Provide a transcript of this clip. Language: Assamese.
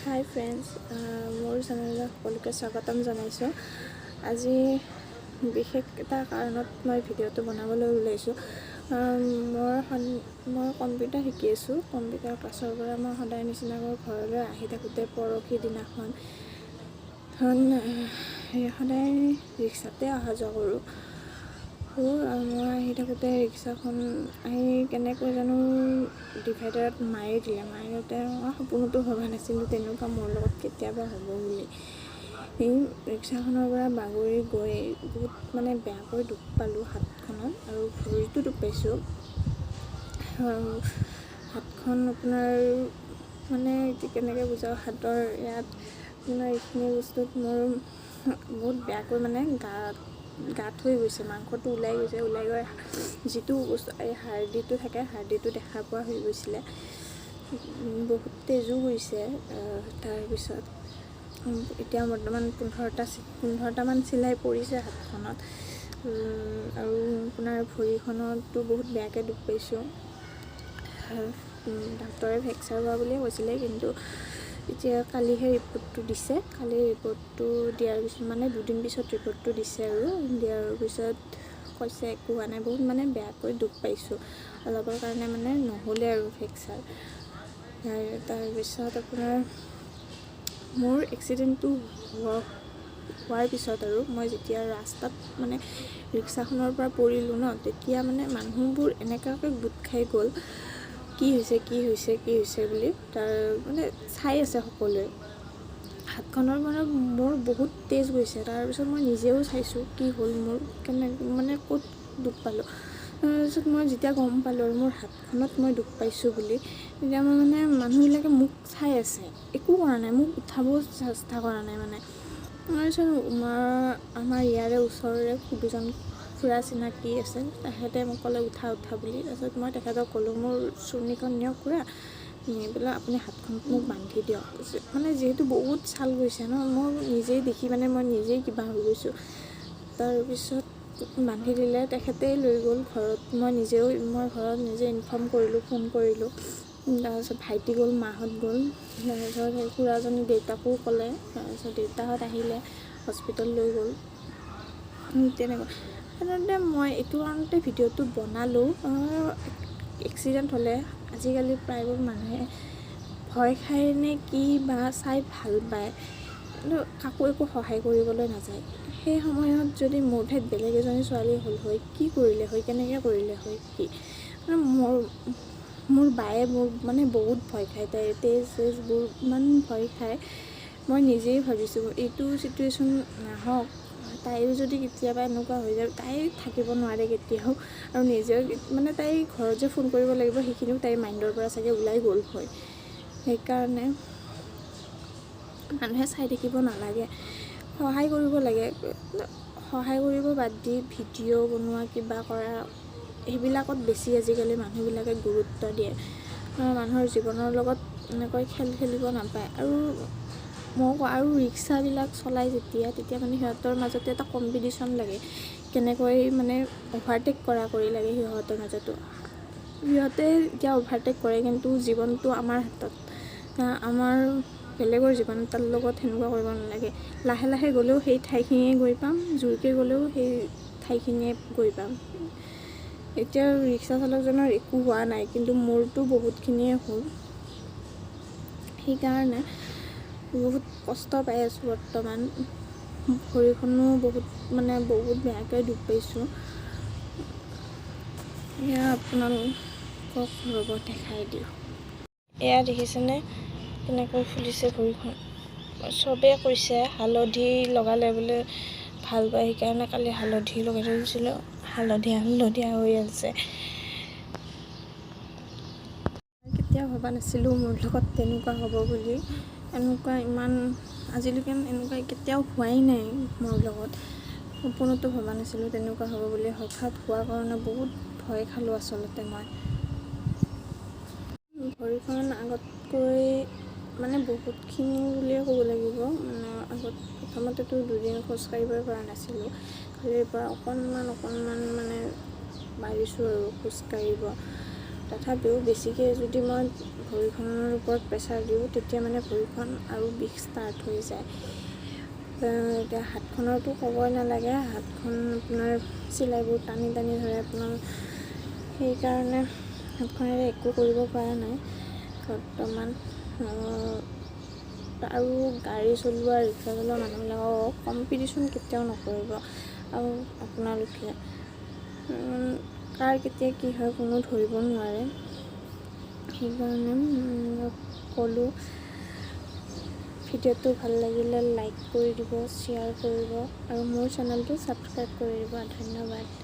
হাই ফ্ৰেণ্ডছ, মোৰ চেনেললৈ সকলোকে স্বাগতম জনাইছোঁ। আজি বিশেষ এটা কাৰণত মই ভিডিঅ'টো বনাবলৈ ওলাইছোঁ। মই কম্পিউটাৰ শিকি আছোঁ। কম্পিউটাৰ ক্লাছৰ পৰা মই সদায় নিচিনাকৈ ঘৰলৈ আহি থাকোঁতে পৰহি দিনাখন সদায় ৰিক্সাতে অহা যোৱা কৰোঁ। মই আহি থাকোঁতে ৰিক্সাখন আহি কেনেকৈ জানো ডিভাইডাৰত মাৰি দিওঁতে মই সপোনতো ভবা নাছিলোঁ তেনেকুৱা মোৰ লগত কেতিয়াবা হ'ব বুলি। এই ৰিক্সাখনৰ পৰা বাগৰি গৈ বহুত বেয়াকৈ দুখ পালোঁ হাতখনত, আৰু ভৰিতো দুখ পাইছোঁ। হাতখন আপোনাৰ কেনেকৈ বুজাওঁ, হাতৰ ইয়াত আপোনাৰ এইখিনি বস্তুত মোৰ বহুত বেয়াকৈ গাঁত হৈ গৈছে, মাংসটো ওলাই গৈ যিটো বস্তু এই হাৰ্ডিটো থাকে, হাৰ্ডিটো দেখা পোৱা হৈ গৈছিলে। বহুত তেজো গৈছে। তাৰপিছত এতিয়া বৰ্তমান 15টামান চিলাই পৰিছে হাতখনত, আৰু আপোনাৰ ভৰিখনতো বহুত বেয়াকৈ দুখ পাইছোঁ। ডাক্তৰে ফ্ৰেকচাৰ হোৱা বুলিয়ে কৈছিলে, কিন্তু এতিয়া কালিহে ৰিপৰ্টটো দিছে। কালি ৰিপৰ্টটো দিয়াৰ পিছত 2 দিন পিছত ৰিপৰ্টটো দিছে, আৰু দিয়াৰ পিছত কৈছে একো হোৱা নাই, বহুত বেয়াকৈ দুখ পাইছোঁ। অলপৰ কাৰণে নহ'লে আৰু ফ্ৰেকচাৰ। তাৰপিছত আপোনাৰ মোৰ এক্সিডেণ্টটো হোৱাৰ পিছত আৰু মই যেতিয়া ৰাস্তাত ৰিক্সাখনৰ পৰা পৰিলোঁ ন, তেতিয়া মানুহবোৰ এনেকুৱাকৈ গোট খাই গ'ল, কি হৈছে বুলি। চাই আছে সকলোৱে। হাতখনৰ মোৰ বহুত তেজ গৈছে। তাৰপিছত মই নিজেও চাইছোঁ কি হ'ল মোৰ, ক'ত দুখ পালোঁ। তাৰপিছত মই যেতিয়া গম পালোঁ আৰু মোৰ হাতখনত মই দুখ পাইছোঁ বুলি, তেতিয়া মানুহবিলাকে মোক চাই আছে, একো কৰা নাই, মোক উঠাব চেষ্টা কৰা নাই। তাৰপিছত আমাৰ ইয়াৰে ওচৰৰে দুজন খুৰা চিনাকি আছে, তেখেতে মোক ক'লে উঠা বুলি। তাৰপিছত মই তেখেতক ক'লোঁ মোৰ চুৰ্ণিখন নিয়ক খুৰা, নি পেলাই আপুনি হাতখনত মোক বান্ধি দিয়ক। যিহেতু বহুত ছাল গৈছে ন, মই নিজেই দেখি মই নিজেই কিবা হৈ গৈছোঁ। তাৰপিছত বান্ধি দিলে, তেখেতেই লৈ গ'ল ঘৰত। মই ঘৰত নিজে ইনফৰ্ম কৰিলোঁ, ফোন কৰিলোঁ। তাৰপিছত ভাইটি গ'ল, মাহঁত গ'ল। তাৰপিছত সেই খুৰাজনী দেউতাকো ক'লে। তাৰপিছত দেউতাহঁত আহিলে, হস্পিটেল লৈ গ'ল। তেনেকুৱা সাধাৰণতে মই এইটো কাৰণতে ভিডিঅ'টো বনালোঁ। এক্সিডেণ্ট হ'লে আজিকালি প্ৰায়বোৰ মানুহে ভয় খায় নে কি বা চাই ভাল পায়, কিন্তু কাকো একো সহায় কৰিবলৈ নাযায়। সেই সময়ত যদি মোৰ ঠাইত বেলেগ এজনী ছোৱালী হ'ল হয়, কি কৰিলে হয়, কেনেকৈ কৰিলে হয়, কি মোৰ বায়ে মোৰ বহুত ভয় খায়, তাইৰ তেজবোৰ ইমান ভয় খায়। মই নিজেই ভাবিছোঁ এইটো চিটুৱেশ্যন নাহক, তাইৰো যদি কেতিয়াবা এনেকুৱা হৈ যায়, তাই থাকিব নোৱাৰে কেতিয়াও, আৰু নিজেও তাই ঘৰত যে ফোন কৰিব লাগিব সেইখিনিও তাইৰ মাইণ্ডৰ পৰা চাগে ওলাই গ'ল হয়। সেইকাৰণে মানুহে চাই থাকিব নালাগে, সহায় কৰিব লাগে। সহায় কৰিব বাদ দি ভিডিঅ' বনোৱা, কিবা কৰা, সেইবিলাকত বেছি আজিকালি মানুহবিলাকে গুৰুত্ব দিয়ে। মানুহৰ জীৱনৰ লগত এনেকৈ খেলিব নাপায়। আৰু ৰিক্সাবিলাক চলাই তেতিয়া সিহঁতৰ মাজতে এটা কম্পিটিশ্যন লাগে, কেনেকৈ অভাৰটেক কৰি লাগে সিহঁতৰ মাজতো। সিহঁতে এতিয়া অভাৰটেক কৰে, কিন্তু জীৱনটো আমাৰ হাতত। আমাৰ বেলেগৰ জীৱন তাৰ লগত সেনেকুৱা কৰিব নালাগে। লাহে লাহে গ'লেও সেই ঠাইখিনিয়ে গৈ পাম, জোৰকৈ গ'লেও সেই ঠাইখিনিয়ে গৈ পাম। এতিয়া ৰিক্সা চালকজনৰ একো হোৱা নাই, কিন্তু মোৰতো বহুতখিনিয়ে হ'ল। সেইকাৰণে বহুত কষ্ট পাই আছোঁ বৰ্তমান। ভৰিখনো বহুত বেয়াকৈ দুখ পাইছোঁ। এয়া আপোনালোকক ৰ'ব দেখাই দিওঁ। এয়া দেখিছেনে কেনেকৈ ফুলিছে ভৰিখন। চবেই কৈছে হালধি লগালে বোলে ভাল পায়, সেইকাৰণে কালি হালধি লগাই থৈ দিছিলোঁ, হালধীয়া হৈ আছে। কেতিয়াও ভবা নাছিলোঁ মোৰ লগত তেনেকুৱা হ'ব বুলি। আজিলৈকে এনেকুৱা কেতিয়াও হোৱাই নাই মোৰ লগত। সপোনতো ভবা নাছিলোঁ তেনেকুৱা হ'ব বুলি। হঠাৎ হোৱাৰ কাৰণে বহুত ভয় খালোঁ আচলতে মই। ভৰিখন আগতকৈ বহুতখিনি বুলিয়ে ক'ব লাগিব। প্ৰথমতেতো 2 দিন খোজকাঢ়িবই পৰা নাছিলোঁ। কালিৰ পৰা অকণমান পাৰিছোঁ আৰু খোজকাঢ়িব। তথাপিও বেছিকৈ যদি মই ভৰিখনৰ ওপৰত প্ৰেছাৰ দিওঁ তেতিয়া মানে ভৰিখন আৰু বিষ ষ্টাৰ্ট হৈ যায়। এতিয়া হাতখনৰতো ক'বই নালাগে, হাতখন আপোনাৰ চিলাইবোৰ টানি টানি ধৰে আপোনাৰ, সেইকাৰণে হাতখনেৰে একো কৰিব পৰা নাই বৰ্তমান। আৰু গাড়ী চলোৱা ৰিক্সা চলোৱা মানুহবিলাকক কম্পিটিশ্যন কেতিয়াও নকৰিব। আৰু আপোনালোকে কাৰ কেতিয়া কি হয় কোনো ধৰিব নোৱাৰে, সেইকাৰণে ক'লোঁ ভিডিঅ'টো ভাল লাগিলে লাইক কৰি দিব, শ্বেয়াৰ কৰিব আৰু মোৰ চেনেলটো ছাবস্ক্ৰাইব কৰি দিব। ধন্যবাদ।